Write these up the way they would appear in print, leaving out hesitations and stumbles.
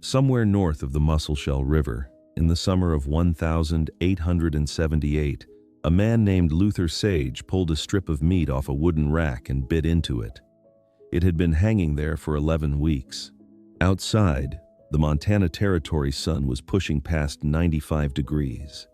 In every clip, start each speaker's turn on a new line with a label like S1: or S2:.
S1: Somewhere north of the Musselshell River, in the summer of 1878, a man named Luther Sage pulled a strip of meat off a wooden rack and bit into it. It had been hanging there for 11 weeks. Outside, the Montana Territory sun was pushing past 95 degrees.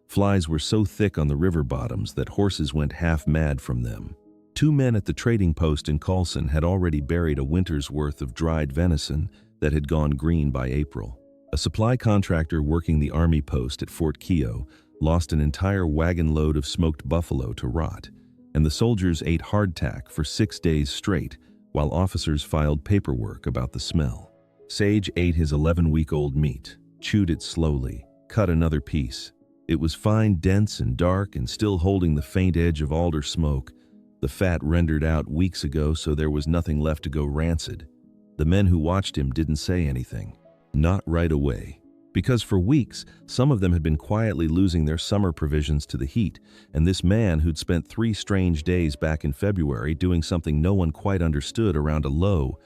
S1: Flies were so thick on the river bottoms that horses went half mad from them. Two men at the trading post in Colson had already buried a winter's worth of dried venison that had gone green by April. A supply contractor working the army post at Fort Keogh lost an entire wagon load of smoked buffalo to rot, and the soldiers ate hardtack for 6 days straight while officers filed paperwork about the smell. Sage ate his 11-week-old meat, chewed it slowly, cut another piece. It was fine, dense, and dark, and still holding the faint edge of alder smoke. The fat rendered out weeks ago, so there was nothing left to go rancid. The men who watched him didn't say anything. Not right away. Because for weeks, some of them had been quietly losing their summer provisions to the heat, and this man who'd spent 3 strange days back in February doing something no one quite understood around a low,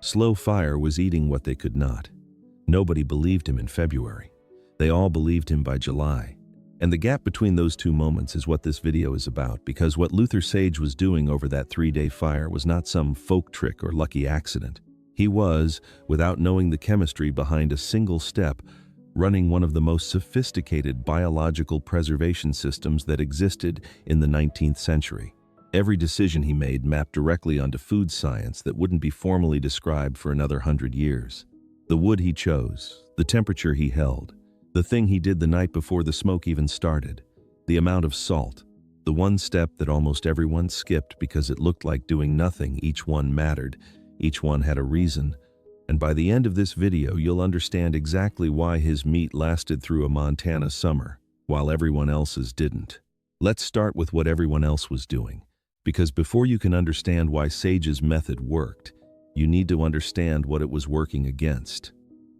S1: slow fire was eating what they could not. Nobody believed him in February. They all believed him by July. And the gap between those two moments is what this video is about, because what Luther Sage was doing over that 3-day fire was not some folk trick or lucky accident. He was, without knowing the chemistry behind a single step, running one of the most sophisticated biological preservation systems that existed in the 19th century. Every decision he made mapped directly onto food science that wouldn't be formally described for another 100 years. The wood he chose, the temperature he held, the thing he did the night before the smoke even started, the amount of salt, the one step that almost everyone skipped because it looked like doing nothing. Each one mattered, each one had a reason, and by the end of this video you'll understand exactly why his meat lasted through a Montana summer, while everyone else's didn't. Let's start with what everyone else was doing, because before you can understand why Sage's method worked, you need to understand what it was working against.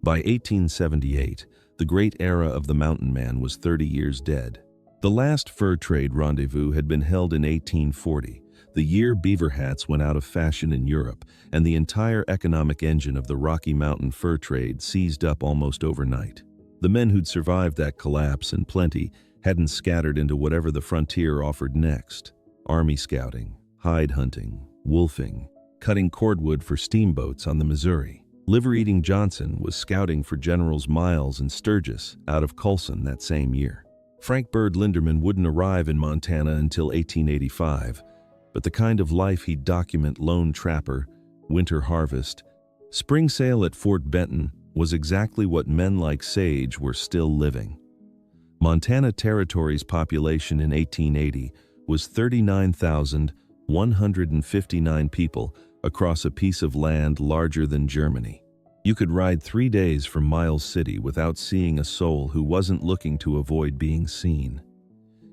S1: By 1878, the great era of the mountain man was 30 years dead. The last fur trade rendezvous had been held in 1840, the year beaver hats went out of fashion in Europe, and the entire economic engine of the Rocky Mountain fur trade seized up almost overnight. The men who'd survived that collapse and plenty hadn't scattered into whatever the frontier offered next. Army scouting, hide hunting, wolfing, cutting cordwood for steamboats on the Missouri. Liver-eating Johnson was scouting for Generals Miles and Sturgis out of Colson that same year. Frank Bird Linderman wouldn't arrive in Montana until 1885, but the kind of life he'd document, lone trapper, winter harvest, spring sale at Fort Benton, was exactly what men like Sage were still living. Montana Territory's population in 1880 was 39,159 people across a piece of land larger than Germany. You could ride 3 days from Miles City without seeing a soul who wasn't looking to avoid being seen.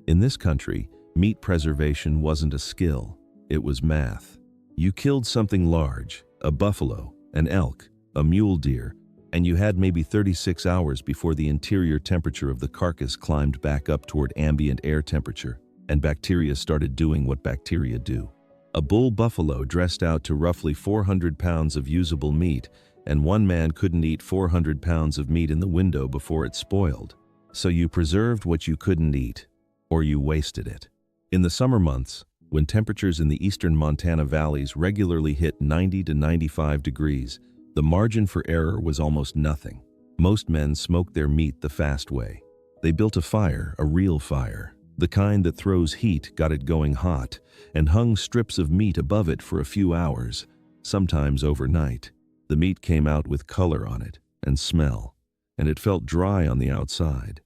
S1: In this country, meat preservation wasn't a skill, it was math. You killed something large, a buffalo, an elk, a mule deer, and you had maybe 36 hours before the interior temperature of the carcass climbed back up toward ambient air temperature, and bacteria started doing what bacteria do. A bull buffalo dressed out to roughly 400 pounds of usable meat, and one man couldn't eat 400 pounds of meat in the window before it spoiled. So you preserved what you couldn't eat, or you wasted it. In the summer months, when temperatures in the eastern Montana valleys regularly hit 90 to 95 degrees, the margin for error was almost nothing. Most men smoked their meat the fast way. They built a fire, a real fire, the kind that throws heat, got it going hot, and hung strips of meat above it for a few hours, sometimes overnight. The meat came out with color on it, and smell, and it felt dry on the outside.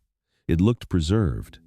S1: It looked preserved.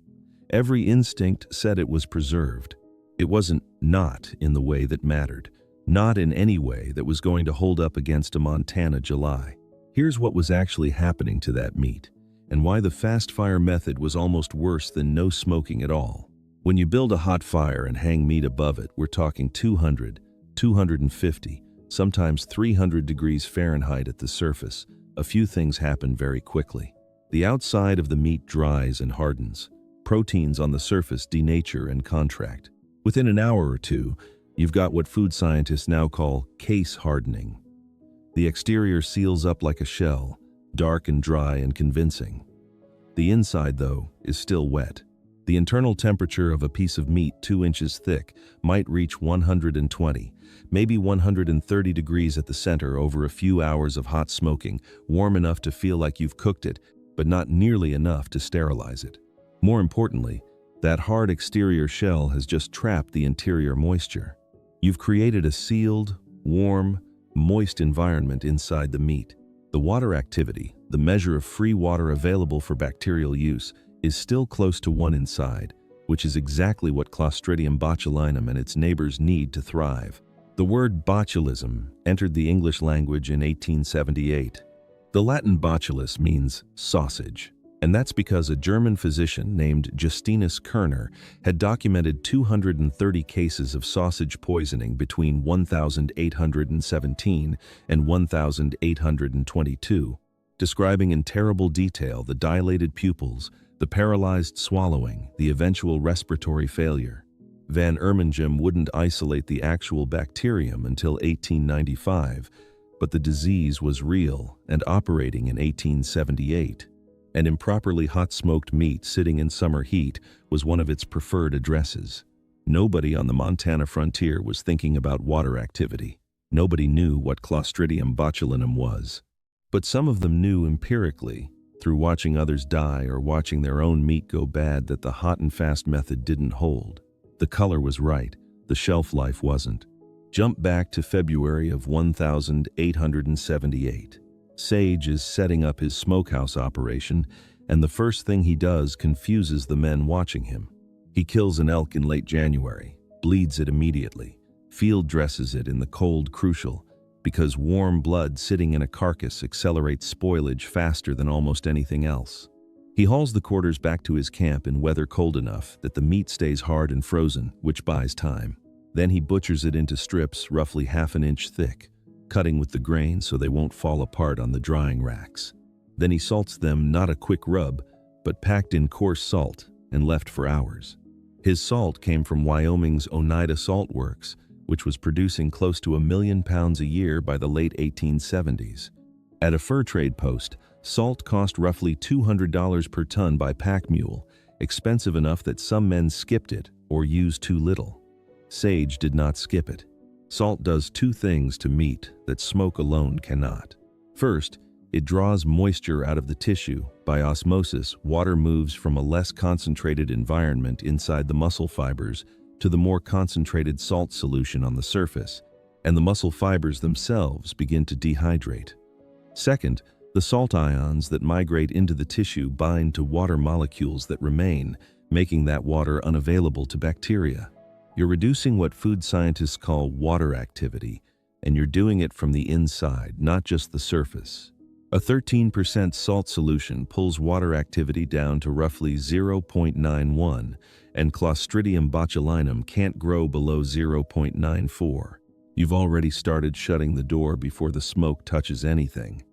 S1: Every instinct said it was preserved. It wasn't not in the way that mattered, not in any way that was going to hold up against a Montana July. Here's what was actually happening to that meat, and why the fast fire method was almost worse than no smoking at all. When you build a hot fire and hang meat above it, we're talking 200, 250, sometimes 300 degrees Fahrenheit at the surface. A few things happen very quickly. The outside of the meat dries and hardens. Proteins on the surface denature and contract. Within an hour or two, you've got what food scientists now call case hardening. The exterior seals up like a shell, dark and dry and convincing. The inside, though, is still wet. The internal temperature of a piece of meat 2 inches thick might reach 120, maybe 130 degrees at the center over a few hours of hot smoking, warm enough to feel like you've cooked it, but not nearly enough to sterilize it. More importantly, that hard exterior shell has just trapped the interior moisture. You've created a sealed, warm, moist environment inside the meat. The water activity, the measure of free water available for bacterial use, is still close to 1 inside, which is exactly what Clostridium botulinum and its neighbors need to thrive. The word botulism entered the English language in 1878. The Latin botulus means sausage, and that's because a German physician named Justinus Kerner had documented 230 cases of sausage poisoning between 1817 and 1822, describing in terrible detail the dilated pupils, the paralyzed swallowing, the eventual respiratory failure. Van Ermengem wouldn't isolate the actual bacterium until 1895, but the disease was real and operating in 1878. And improperly hot-smoked meat sitting in summer heat was one of its preferred addresses. Nobody on the Montana frontier was thinking about water activity. Nobody knew what Clostridium botulinum was. But some of them knew empirically, through watching others die or watching their own meat go bad, that the hot and fast method didn't hold. The color was right, the shelf life wasn't. Jump back to February of 1878. Sage is setting up his smokehouse operation, and the first thing he does confuses the men watching him. He kills an elk in late January, bleeds it immediately, field dresses it in the cold crucial, because warm blood sitting in a carcass accelerates spoilage faster than almost anything else. He hauls the quarters back to his camp in weather cold enough that the meat stays hard and frozen, which buys time. Then he butchers it into strips roughly ½ an inch thick, cutting with the grain so they won't fall apart on the drying racks. Then he salts them, not a quick rub, but packed in coarse salt and left for hours. His salt came from Wyoming's Oneida Salt Works, which was producing close to 1 million pounds a year by the late 1870s. At a fur trade post, salt cost roughly $200 per ton by pack mule, expensive enough that some men skipped it or used too little. Sage did not skip it. Salt does 2 things to meat that smoke alone cannot. First, it draws moisture out of the tissue. By osmosis, water moves from a less concentrated environment inside the muscle fibers to the more concentrated salt solution on the surface, and the muscle fibers themselves begin to dehydrate. Second, the salt ions that migrate into the tissue bind to water molecules that remain, making that water unavailable to bacteria. You're reducing what food scientists call water activity, and you're doing it from the inside, not just the surface. A 13% salt solution pulls water activity down to roughly 0.91, and Clostridium botulinum can't grow below 0.94. You've already started shutting the door before the smoke touches anything.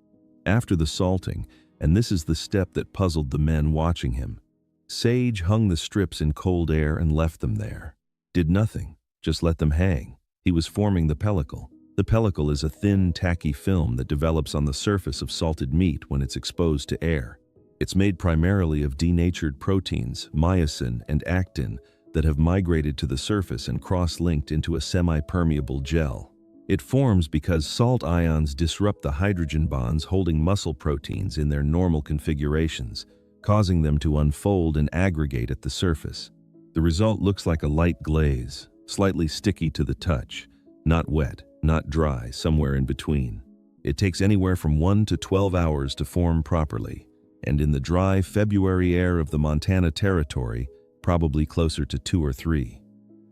S1: After the salting, and this is the step that puzzled the men watching him, Sage hung the strips in cold air and left them there. Did nothing, just let them hang. He was forming the pellicle. The pellicle is a thin, tacky film that develops on the surface of salted meat when it's exposed to air. It's made primarily of denatured proteins, myosin and actin, that have migrated to the surface and cross-linked into a semi-permeable gel. It forms because salt ions disrupt the hydrogen bonds holding muscle proteins in their normal configurations, causing them to unfold and aggregate at the surface. The result looks like a light glaze, slightly sticky to the touch, not wet, not dry, somewhere in between. It takes anywhere from 1 to 12 hours to form properly, and in the dry February air of the Montana Territory, probably closer to 2 or 3.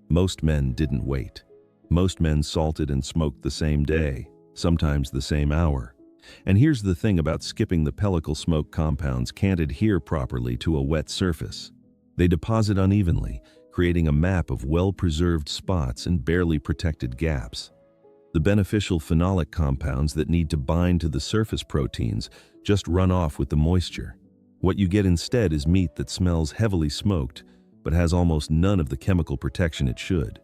S1: Most men didn't wait. Most men salted and smoked the same day, sometimes the same hour. And here's the thing about skipping: the pellicle smoke compounds can't adhere properly to a wet surface. They deposit unevenly, creating a map of well-preserved spots and barely protected gaps. The beneficial phenolic compounds that need to bind to the surface proteins just run off with the moisture. What you get instead is meat that smells heavily smoked, but has almost none of the chemical protection it should.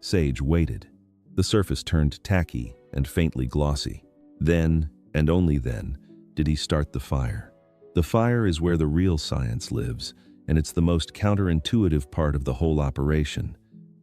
S1: Sage waited. The surface turned tacky and faintly glossy. Then, and only then, did he start the fire. The fire is where the real science lives, and it's the most counterintuitive part of the whole operation.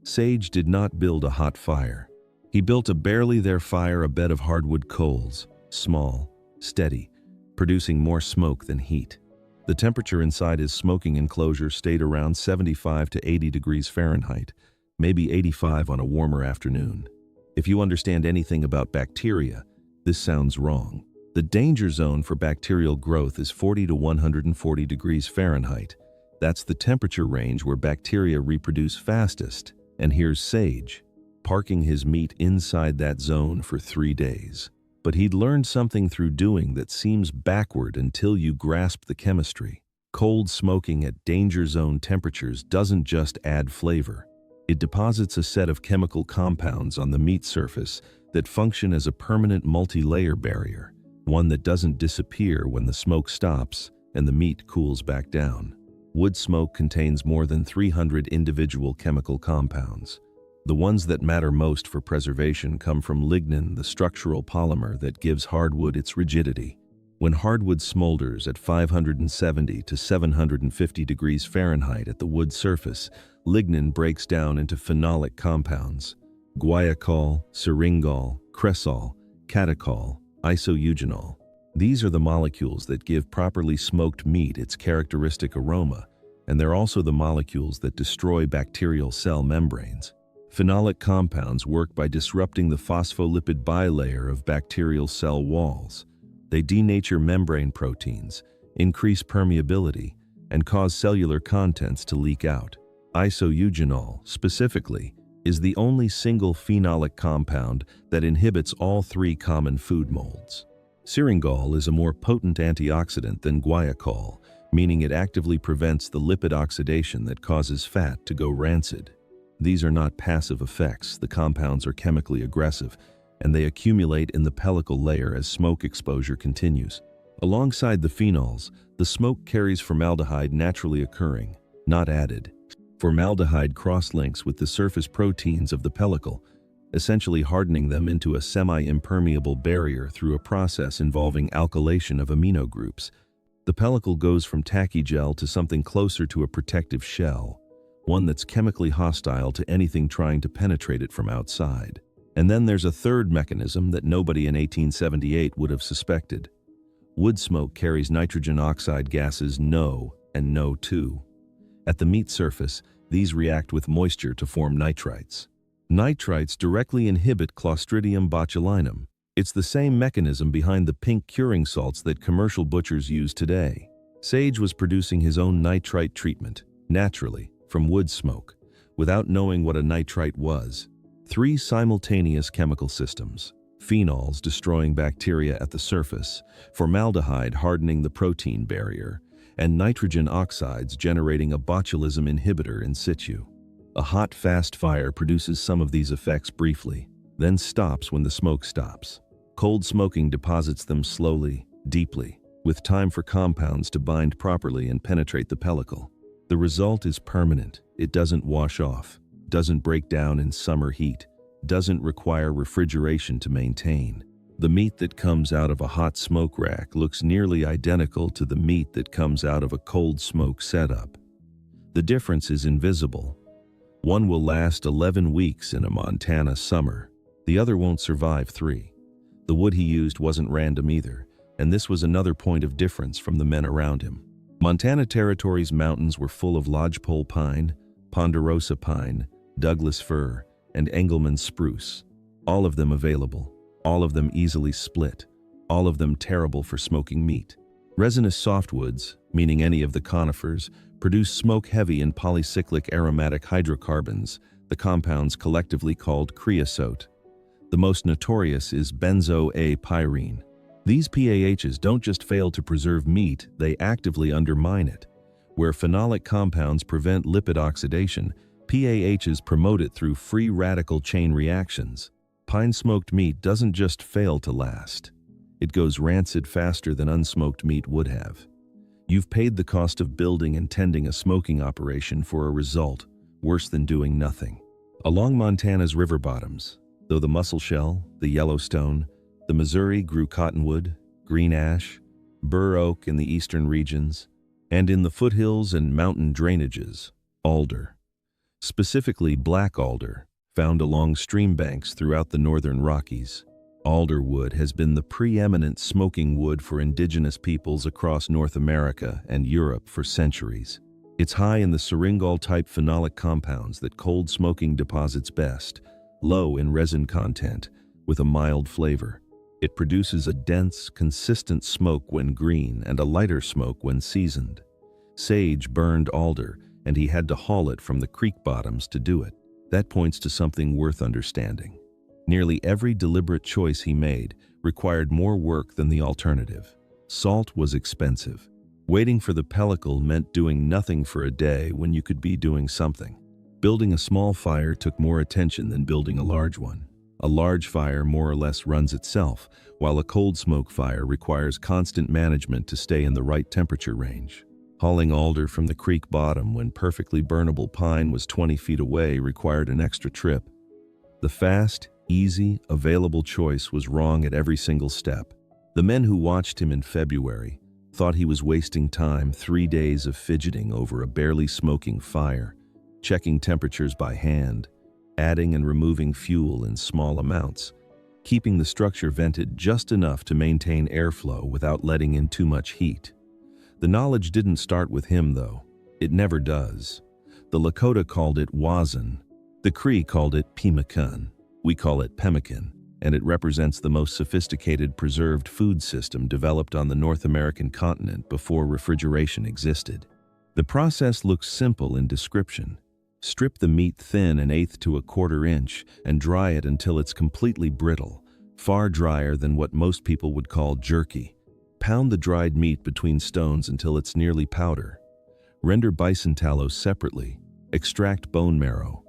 S1: Sage did not build a hot fire. He built a barely there fire, a bed of hardwood coals, small, steady, producing more smoke than heat. The temperature inside his smoking enclosure stayed around 75 to 80 degrees Fahrenheit, maybe 85 on a warmer afternoon. If you understand anything about bacteria, this sounds wrong. The danger zone for bacterial growth is 40 to 140 degrees Fahrenheit. That's the temperature range where bacteria reproduce fastest. And here's Sage, parking his meat inside that zone for 3 days. But he'd learned something through doing that seems backward until you grasp the chemistry. Cold smoking at danger zone temperatures doesn't just add flavor. It deposits a set of chemical compounds on the meat surface that function as a permanent multi-layer barrier, one that doesn't disappear when the smoke stops and the meat cools back down. Wood smoke contains more than 300 individual chemical compounds. The ones that matter most for preservation come from lignin, the structural polymer that gives hardwood its rigidity. When hardwood smolders at 570 to 750 degrees Fahrenheit at the wood surface, lignin breaks down into phenolic compounds: guaiacol, syringol, cresol, catechol, isoeugenol. These are the molecules that give properly smoked meat its characteristic aroma, and they're also the molecules that destroy bacterial cell membranes. Phenolic compounds work by disrupting the phospholipid bilayer of bacterial cell walls. They denature membrane proteins, increase permeability, and cause cellular contents to leak out. Isoeugenol, specifically, is the only single phenolic compound that inhibits all 3 common food molds. Syringol is a more potent antioxidant than guaiacol, meaning it actively prevents the lipid oxidation that causes fat to go rancid. These are not passive effects. The compounds are chemically aggressive, and they accumulate in the pellicle layer as smoke exposure continues. Alongside the phenols, the smoke carries formaldehyde naturally occurring, not added. Formaldehyde cross-links with the surface proteins of the pellicle, essentially hardening them into a semi-impermeable barrier through a process involving alkylation of amino groups. The pellicle goes from tacky gel to something closer to a protective shell, one that's chemically hostile to anything trying to penetrate it from outside. And then there's a third mechanism that nobody in 1878 would have suspected. Wood smoke carries nitrogen oxide gases NO and NO2. At the meat surface, these react with moisture to form nitrites. Nitrites directly inhibit Clostridium botulinum. It's the same mechanism behind the pink curing salts that commercial butchers use today. Sage was producing his own nitrite treatment, naturally, from wood smoke, without knowing what a nitrite was. 3 simultaneous chemical systems: phenols destroying bacteria at the surface, formaldehyde hardening the protein barrier, and nitrogen oxides generating a botulism inhibitor in situ. A hot, fast fire produces some of these effects briefly, then stops when the smoke stops. Cold smoking deposits them slowly, deeply, with time for compounds to bind properly and penetrate the pellicle. The result is permanent. It doesn't wash off, doesn't break down in summer heat, doesn't require refrigeration to maintain. The meat that comes out of a hot smoke rack looks nearly identical to the meat that comes out of a cold smoke setup. The difference is invisible. One will last 11 weeks in a Montana summer. The other won't survive 3. The wood he used wasn't random either, and this was another point of difference from the men around him. Montana Territory's mountains were full of lodgepole pine, ponderosa pine, Douglas fir, and Engelmann spruce. All of them available, all of them easily split, all of them terrible for smoking meat. Resinous softwoods, meaning any of the conifers, produce smoke heavy in polycyclic aromatic hydrocarbons, the compounds collectively called creosote. The most notorious is benzo-A-pyrene. These PAHs don't just fail to preserve meat, they actively undermine it. Where phenolic compounds prevent lipid oxidation, PAHs promote it through free radical chain reactions. Pine-smoked meat doesn't just fail to last. It goes rancid faster than unsmoked meat would have. You've paid the cost of building and tending a smoking operation for a result worse than doing nothing. Along Montana's river bottoms, though the Musselshell, the Yellowstone, The Missouri grew cottonwood, green ash, bur oak in the eastern regions, and in the foothills and mountain drainages, alder. Specifically black alder, found along stream banks throughout the northern Rockies. Alder wood has been the preeminent smoking wood for indigenous peoples across North America and Europe for centuries. It's high in the syringol-type phenolic compounds that cold smoking deposits best, low in resin content, with a mild flavor. It produces a dense, consistent smoke when green and a lighter smoke when seasoned. Sage burned alder, and he had to haul it from the creek bottoms to do it. That points to something worth understanding. Nearly every deliberate choice he made required more work than the alternative. Salt was expensive. Waiting for the pellicle meant doing nothing for a day when you could be doing something. Building a small fire took more attention than building a large one. A large fire more or less runs itself, while a cold smoke fire requires constant management to stay in the right temperature range. Hauling alder from the creek bottom when perfectly burnable pine was 20 feet away required an extra trip. The fast, easy, available choice was wrong at every single step. The men who watched him in February thought he was wasting time 3 days of fidgeting over a barely smoking fire, checking temperatures by hand, adding and removing fuel in small amounts, keeping the structure vented just enough to maintain airflow without letting in too much heat. The knowledge didn't start with him, though. It never does. The Lakota called it wazan. The Cree called it pemmican. We call it pemmican, and it represents the most sophisticated preserved food system developed on the North American continent before refrigeration existed. The process looks simple in description. Strip the meat thin 1/8 to 1/4 inch and dry it until it's completely brittle, far drier than what most people would call jerky. Pound the dried meat between stones until it's nearly powder. Render bison tallow separately. Extract bone marrow.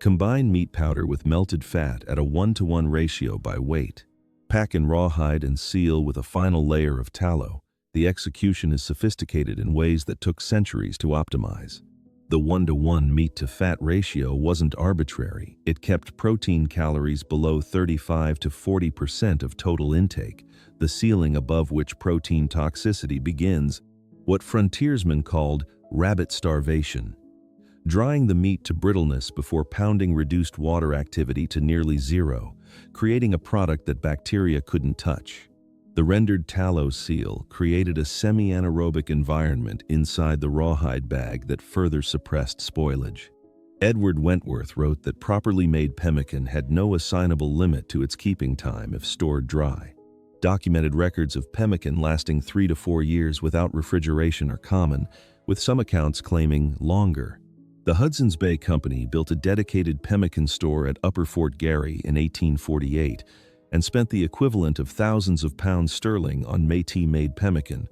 S1: Combine meat powder with melted fat at a 1-to-1 ratio by weight. Pack in rawhide and seal with a final layer of tallow. The execution is sophisticated in ways that took centuries to optimize. The 1-to-1 meat-to-fat ratio wasn't arbitrary. It kept protein calories below 35 to 40% of total intake, the ceiling above which protein toxicity begins, what frontiersmen called rabbit starvation. Drying the meat to brittleness before pounding reduced water activity to nearly zero, creating a product that bacteria couldn't touch. The rendered tallow seal created a semi-anaerobic environment inside the rawhide bag that further suppressed spoilage. Edward Wentworth wrote that properly made pemmican had no assignable limit to its keeping time if stored dry. Documented records of pemmican lasting 3 to 4 years without refrigeration are common, with some accounts claiming longer. The Hudson's Bay Company built a dedicated pemmican store at Upper Fort Garry in 1848 and spent the equivalent of thousands of pounds sterling on Métis-made pemmican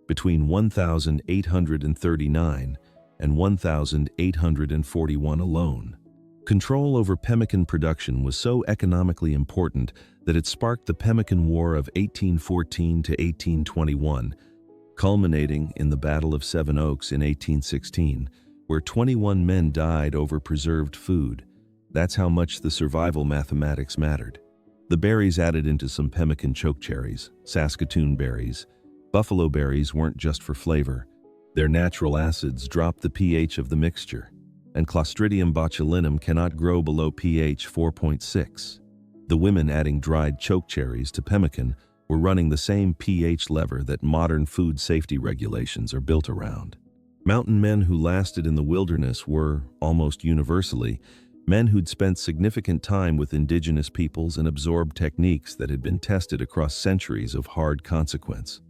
S1: between 1839 and 1841 alone. Control over pemmican production was so economically important that it sparked the Pemmican War of 1814 to 1821, culminating in the Battle of Seven Oaks in 1816, where 21 men died over preserved food. That's how much the survival mathematics mattered. The berries added into some pemmican chokecherries, Saskatoon berries, buffalo berries weren't just for flavor. Their natural acids dropped the pH of the mixture, and Clostridium botulinum cannot grow below pH 4.6. The women adding dried chokecherries to pemmican were running the same pH lever that modern food safety regulations are built around. Mountain men who lasted in the wilderness were, almost universally, men who'd spent significant time with indigenous peoples and absorbed techniques that had been tested across centuries of hard consequence.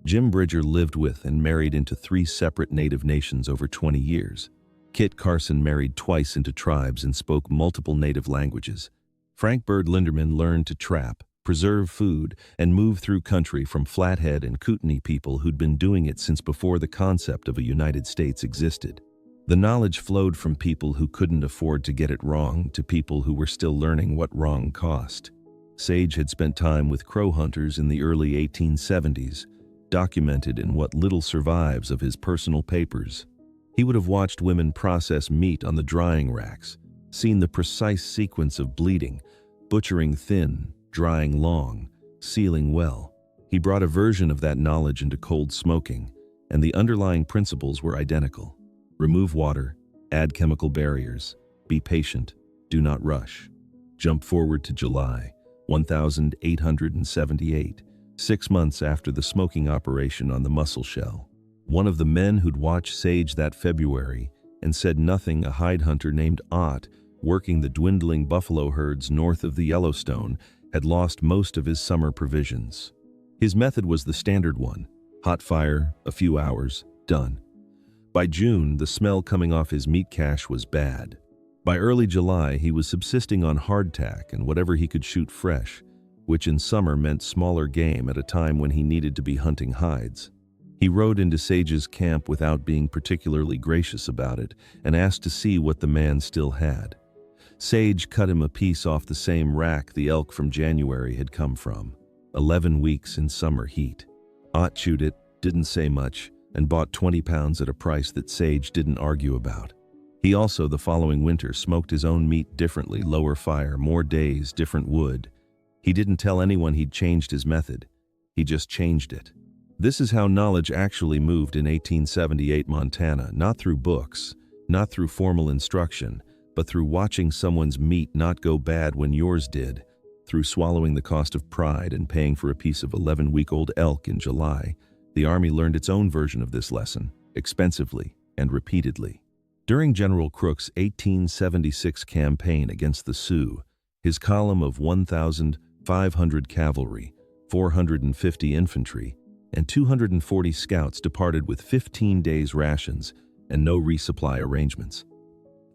S1: Jim Bridger lived with and married into 3 separate Native nations over 20 years. Kit Carson married twice into tribes and spoke multiple Native languages. Frank Bird Linderman learned to trap, preserve food, and move through country from Flathead and Kootenai people who'd been doing it since before the concept of a United States existed. The knowledge flowed from people who couldn't afford to get it wrong to people who were still learning what wrong cost. Sage had spent time with crow hunters in the early 1870s, documented in what little survives of his personal papers. He would have watched women process meat on the drying racks, seen the precise sequence of bleeding, butchering thin, drying long, sealing well. He brought a version of that knowledge into cold smoking, and the underlying principles were identical. Remove water, add chemical barriers, be patient, do not rush. Jump forward to July 1878, 6 months after the smoking operation on the mussel shell. One of the men who'd watched Sage that February and said nothing, a hide hunter named Ott, working the dwindling buffalo herds north of the Yellowstone, had lost most of his summer provisions. His method was the standard one: hot fire, a few hours, done. By June, the smell coming off his meat cache was bad. By early July, he was subsisting on hardtack and whatever he could shoot fresh, which in summer meant smaller game at a time when he needed to be hunting hides. He rode into Sage's camp without being particularly gracious about it and asked to see what the man still had. Sage cut him a piece off the same rack the elk from January had come from. 11 weeks in summer heat. Ott chewed it, didn't say much, and bought 20 pounds at a price that Sage didn't argue about. He also, the following winter, smoked his own meat differently, lower fire, more days, different wood. He didn't tell anyone he'd changed his method. He just changed it. This is how knowledge actually moved in 1878 Montana, not through books, not through formal instruction, but through watching someone's meat not go bad when yours did, through swallowing the cost of pride and paying for a piece of 11-week-old elk in July. The Army learned its own version of this lesson, expensively and repeatedly. During General Crook's 1876 campaign against the Sioux, his column of 1,500 cavalry, 450 infantry, and 240 scouts departed with 15 days' rations and no resupply arrangements.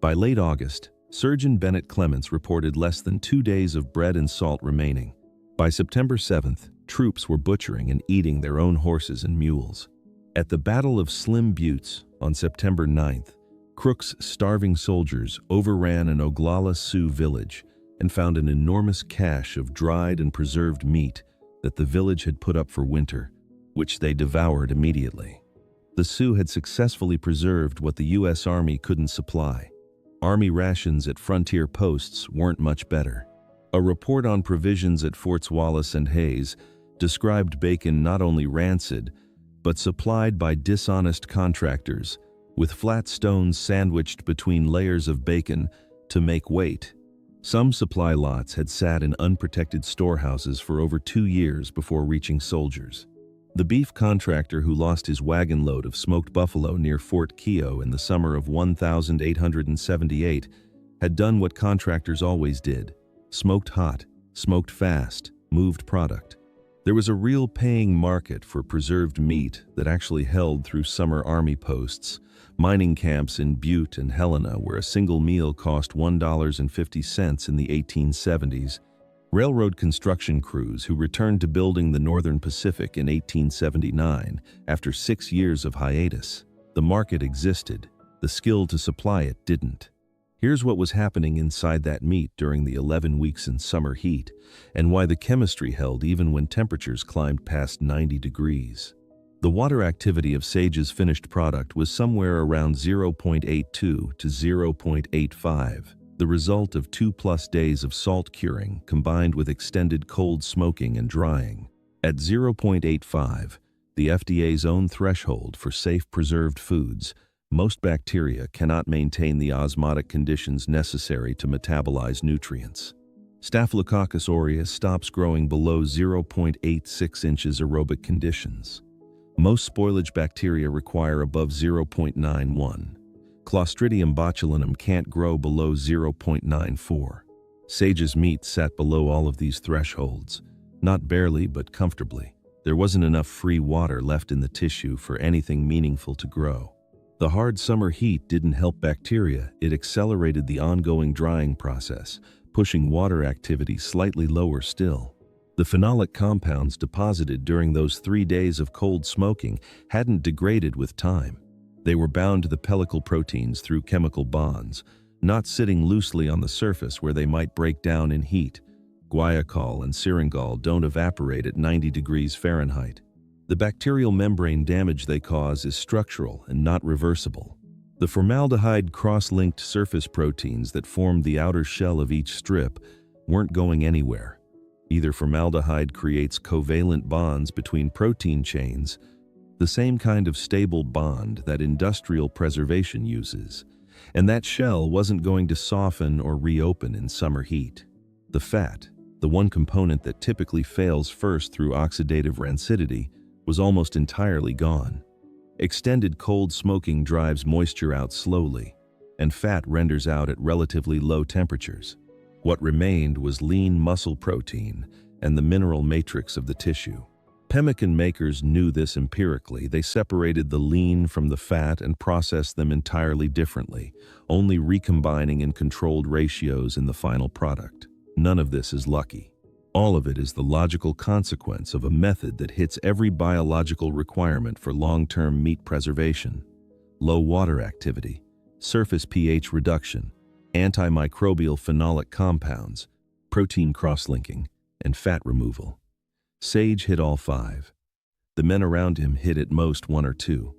S1: By late August, Surgeon Bennett Clements reported less than 2 days of bread and salt remaining. By September 7th, troops were butchering and eating their own horses and mules. At the Battle of Slim Buttes on September 9th, Crook's starving soldiers overran an Oglala Sioux village and found an enormous cache of dried and preserved meat that the village had put up for winter, which they devoured immediately. The Sioux had successfully preserved what the U.S. Army couldn't supply. Army rations at frontier posts weren't much better. A report on provisions at Forts Wallace and Hayes described bacon not only rancid, but supplied by dishonest contractors, with flat stones sandwiched between layers of bacon to make weight. Some supply lots had sat in unprotected storehouses for over 2 years before reaching soldiers. The beef contractor who lost his wagon load of smoked buffalo near Fort Keogh in the summer of 1878 had done what contractors always did: smoked hot, smoked fast, moved product. There was a real paying market for preserved meat that actually held through summer army posts, mining camps in Butte and Helena where a single meal cost $1.50 in the 1870s, railroad construction crews who returned to building the Northern Pacific in 1879 after 6 years of hiatus. The market existed, the skill to supply it didn't. Here's what was happening inside that meat during the 11 weeks in summer heat, and why the chemistry held even when temperatures climbed past 90 degrees. The water activity of Sage's finished product was somewhere around 0.82 to 0.85, the result of 2+ days of salt curing combined with extended cold smoking and drying. At 0.85, the FDA's own threshold for safe preserved foods, most bacteria cannot maintain the osmotic conditions necessary to metabolize nutrients. Staphylococcus aureus stops growing below 0.86 inches aerobic conditions. Most spoilage bacteria require above 0.91. Clostridium botulinum can't grow below 0.94. Sage's meat sat below all of these thresholds, not barely but comfortably. There wasn't enough free water left in the tissue for anything meaningful to grow. The hard summer heat didn't help bacteria, it accelerated the ongoing drying process, pushing water activity slightly lower still. The phenolic compounds deposited during those 3 days of cold smoking hadn't degraded with time. They were bound to the pellicle proteins through chemical bonds, not sitting loosely on the surface where they might break down in heat. Guaiacol and syringol don't evaporate at 90 degrees Fahrenheit. The bacterial membrane damage they cause is structural and not reversible. The formaldehyde cross-linked surface proteins that formed the outer shell of each strip weren't going anywhere. Either formaldehyde creates covalent bonds between protein chains, the same kind of stable bond that industrial preservation uses, and that shell wasn't going to soften or reopen in summer heat. The fat, the one component that typically fails first through oxidative rancidity, was almost entirely gone. Extended cold smoking drives moisture out slowly, and fat renders out at relatively low temperatures. What remained was lean muscle protein and the mineral matrix of the tissue. Pemmican makers knew this empirically. They separated the lean from the fat and processed them entirely differently, only recombining in controlled ratios in the final product. None of this is lucky. All of it is the logical consequence of a method that hits every biological requirement for long-term meat preservation: low water activity, surface pH reduction, antimicrobial phenolic compounds, protein cross-linking, and fat removal. Sage hit all five. The men around him hit at most one or two.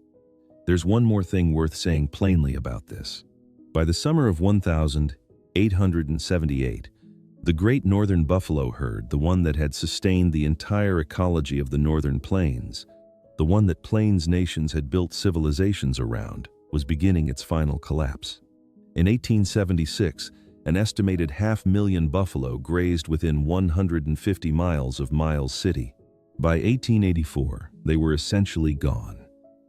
S1: There's one more thing worth saying plainly about this. By the summer of 1878, the great northern buffalo herd, the one that had sustained the entire ecology of the northern plains, the one that plains nations had built civilizations around, was beginning its final collapse. In 1876, an estimated 500,000 buffalo grazed within 150 miles of Miles City. By 1884, they were essentially gone.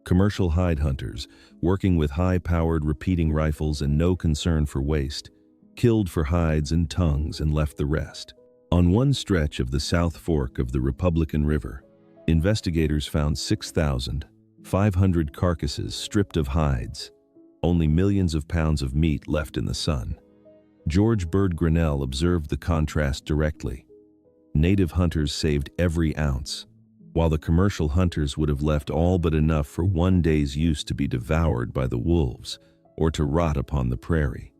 S1: Commercial hide hunters, working with high-powered repeating rifles and no concern for waste, killed for hides and tongues and left the rest. On one stretch of the South Fork of the Republican River, investigators found 6,500 carcasses stripped of hides, only millions of pounds of meat left in the sun. George Bird Grinnell observed the contrast directly. Native hunters saved every ounce, while the commercial hunters would have left all but enough for one day's use to be devoured by the wolves or to rot upon the prairie.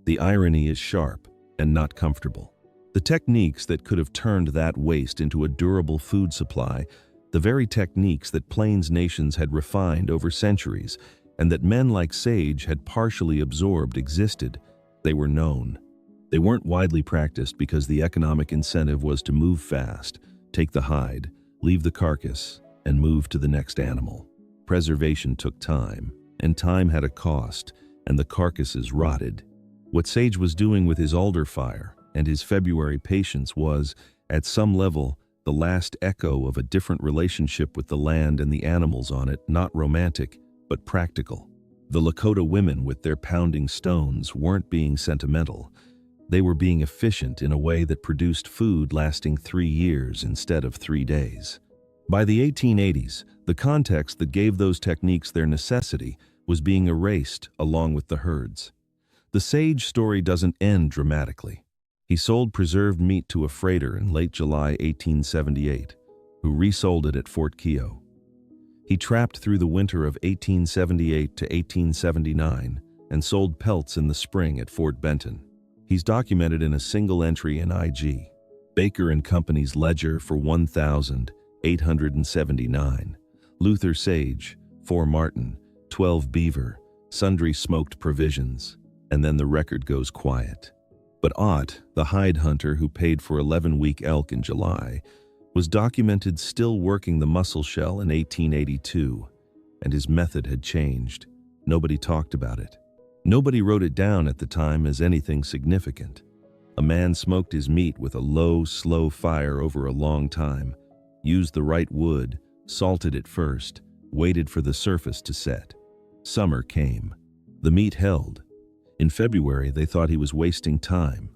S1: The irony is sharp and not comfortable. The techniques that could have turned that waste into a durable food supply, the very techniques that plains nations had refined over centuries and that men like Sage had partially absorbed, existed. They were known. They weren't widely practiced because the economic incentive was to move fast, take the hide, leave the carcass, and move to the next animal. Preservation took time, and time had a cost, and the carcasses rotted. What Sage was doing with his alder fire and his February patience was, at some level, the last echo of a different relationship with the land and the animals on it, not romantic, but practical. The Lakota women with their pounding stones weren't being sentimental. They were being efficient in a way that produced food lasting 3 years instead of 3 days. By the 1880s, the context that gave those techniques their necessity was being erased along with the herds. The Sage story doesn't end dramatically. He sold preserved meat to a freighter in late July 1878, who resold it at Fort Keogh. He trapped through the winter of 1878 to 1879 and sold pelts in the spring at Fort Benton. He's documented in a single entry in I.G. Baker and Company's ledger for 1,879. Luther Sage, 4 marten, 12 beaver, sundry smoked provisions, and then the record goes quiet. But Ott, the hide hunter who paid for 11-week elk in July, was documented still working the mussel shell in 1882, and his method had changed. Nobody talked about it. Nobody wrote it down at the time as anything significant. A man smoked his meat with a low, slow fire over a long time, used the right wood, salted it first, waited for the surface to set. Summer came. The meat held. In February, they thought he was wasting time,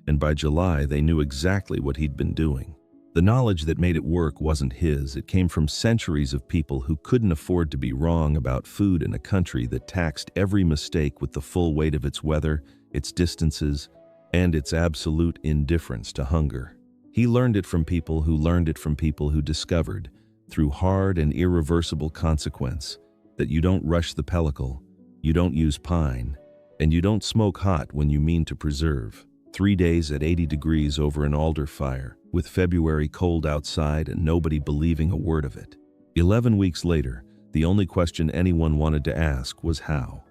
S1: and by July, they knew exactly what he'd been doing. The knowledge that made it work wasn't his. It came from centuries of people who couldn't afford to be wrong about food in a country that taxed every mistake with the full weight of its weather, its distances, and its absolute indifference to hunger. He learned it from people who learned it from people who discovered, through hard and irreversible consequence, that you don't rush the pellicle, you don't use pine, and you don't smoke hot when you mean to preserve. 3 days at 80 degrees over an alder fire, with February cold outside and nobody believing a word of it. 11 weeks later, the only question anyone wanted to ask was how.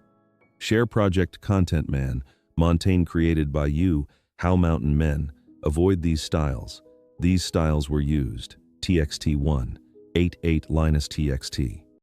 S1: Share Project Content Man, Montaigne created by you, How Mountain Men, avoid these styles. These styles were used: TXT1, 88 Linus TXT,